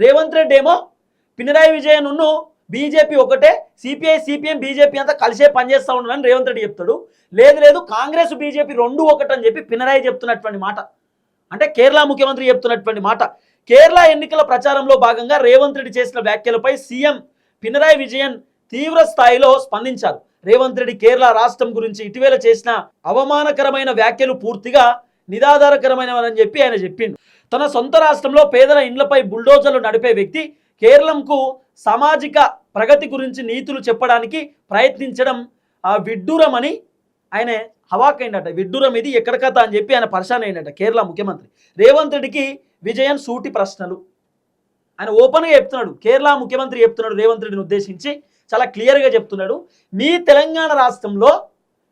రేవంత్ రెడ్డి ఏమో పినరాయి విజయన్ బీజేపీ ఒకటే, CPI CPM BJP అంతా కలిసే పనిచేస్తూ ఉన్నారని రేవంత్ రెడ్డి చెప్తాడు. లేదు లేదు కాంగ్రెస్ బీజేపీ రెండు ఒకటని చెప్పి పినరాయి చెప్తున్నటువంటి మాట, అంటే కేరళ ముఖ్యమంత్రి చెప్తున్నటువంటి మాట. కేరళ ఎన్నికల ప్రచారంలో భాగంగా రేవంత్ రెడ్డి చేసిన వ్యాఖ్యలపై సీఎం పినరాయి విజయన్ తీవ్ర స్థాయిలో స్పందించారు. రేవంత్ రెడ్డి కేరళ రాష్ట్రం గురించి ఇటీవల చేసిన అవమానకరమైన వ్యాఖ్యలు పూర్తిగా నిరాధారకరమైనవని చెప్పి ఆయన చెప్పిండు. తన సొంత రాష్ట్రంలో పేదల ఇండ్లపై బుల్డోజర్లు నడిపే వ్యక్తి కేరళంకు సామాజిక ప్రగతి గురించి నీతులు చెప్పడానికి ప్రయత్నించడం విడ్డూరమని ఆయన హవాకైందట. విడ్డూరం ఇది ఎక్కడ కథ అని చెప్పి ఆయన పరిశాన్ అయిందట కేరళ ముఖ్యమంత్రి. రేవంత్ రెడ్డికి విజయన్ సూటి ప్రశ్నలు ఆయన ఓపెన్గా చెప్తున్నాడు. కేరళ ముఖ్యమంత్రి చెప్తున్నాడు రేవంత్ రెడ్డిని ఉద్దేశించి చాలా క్లియర్గా చెప్తున్నాడు. మీ తెలంగాణ రాష్ట్రంలో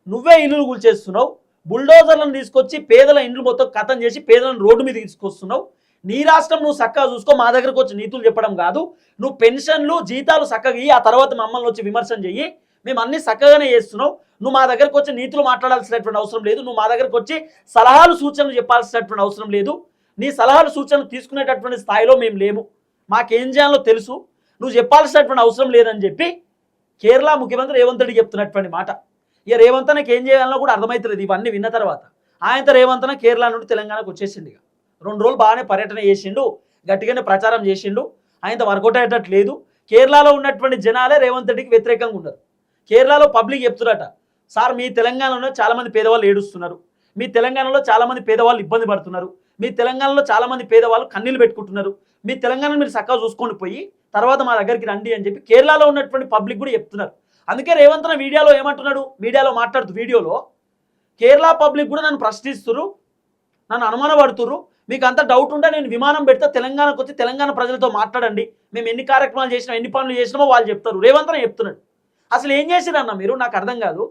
నువ్వే ఇల్లులు కూల్చేస్తున్నావు, బుల్డోజర్లను తీసుకొచ్చి పేదల ఇండ్లు మొత్తం కథం చేసి పేదలను రోడ్డు మీద తీసుకొస్తున్నావు. నీ రాష్ట్రం నువ్వు చక్కగా చూసుకో, మా దగ్గరకు వచ్చి నీతులు చెప్పడం కాదు. నువ్వు పెన్షన్లు జీతాలు చక్కగా ఇయ్యి, ఆ తర్వాత మమ్మల్ని వచ్చి విమర్శన చెయ్యి. మేము అన్ని చక్కగానే చేస్తున్నావు. నువ్వు మా దగ్గరకు వచ్చి నీతులు మాట్లాడాల్సినటువంటి అవసరం లేదు. నువ్వు మా దగ్గరకు వచ్చి సలహాలు సూచనలు చెప్పాల్సినటువంటి అవసరం లేదు. నీ సలహాలు సూచనలు తీసుకునేటటువంటి స్థాయిలో మేము లేము. మాకేం చేయాలో తెలుసు, నువ్వు చెప్పాల్సినటువంటి అవసరం లేదని చెప్పి కేరళ ముఖ్యమంత్రి రేవంత్ రెడ్డి చెప్తున్నటువంటి మాట. ఇక రేవంత్ అన్నకి ఏం చేయాలన్నా కూడా అర్థమవుతుంది ఇవన్నీ విన్న తర్వాత. ఆయనతో రేవంత్ అన్న కేరళ నుండి తెలంగాణకు వచ్చేసిండు. ఇక 2 రోజులు బాగానే పర్యటన చేసిండు, గట్టిగానే ప్రచారం చేసిండు. ఆయనతో వర్కౌట్ అయ్యేటట్టు లేదు. కేరళలో ఉన్నటువంటి జనాలే రేవంత్ రెడ్డికి వ్యతిరేకంగా ఉన్నారు. కేరళలో పబ్లిక్ చెప్తున్నారట, సార్ మీ తెలంగాణలో చాలామంది పేదవాళ్ళు ఏడుస్తున్నారు, మీ తెలంగాణలో చాలామంది పేదవాళ్ళు ఇబ్బంది పడుతున్నారు, మీ తెలంగాణలో చాలామంది పేదవాళ్ళు కన్నీళ్ళు పెట్టుకుంటున్నారు, మీ తెలంగాణను మీరు చక్కగా చూసుకొని పోయి తర్వాత మా దగ్గరికి రండి అని చెప్పి కేరళలో ఉన్నటువంటి పబ్లిక్ కూడా చెప్తున్నారు. అందుకే రేవంత్ అన్న వీడియోలో ఏమంటున్నాడు, వీడియోలో మాట్లాడుతూ వీడియోలో కేరళ పబ్లిక్ కూడా నన్ను ప్రశ్నిస్తున్నారు, నన్ను అనుమానపడుతున్నారు, మీకు అంత డౌట్ ఉంటే నేను విమానం పెడితే తెలంగాణకు వచ్చి తెలంగాణ ప్రజలతో మాట్లాడండి, మేము ఎన్ని కార్యక్రమాలు చేసినాం ఎన్ని పనులు చేసినామో వాళ్ళు చెప్తారు. రేవంత్ అన్న చెప్తున్నాడు. అసలు ఏం చేసిరన్న మీరు, నాకు అర్థం కాదు.